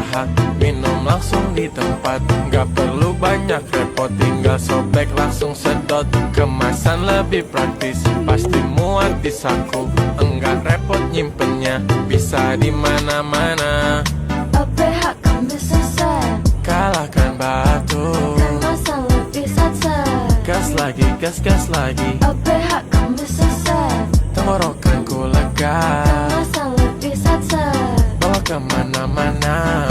lahap, minum langsung di tempat. Gak perlu banyak repot, tinggal sobek langsung sedot. Kemasan lebih praktis, pasti muat di saku. Enggak repot nyimpennya, bisa di mana-mana. APH kami selesai, Kalahkan batu, kemasan lebih sat-sat. gas lagi, gas lagi. APH kami selesai, Tenggorokanku lega, kemasan lebih sat-sat. bawa kemana-mana.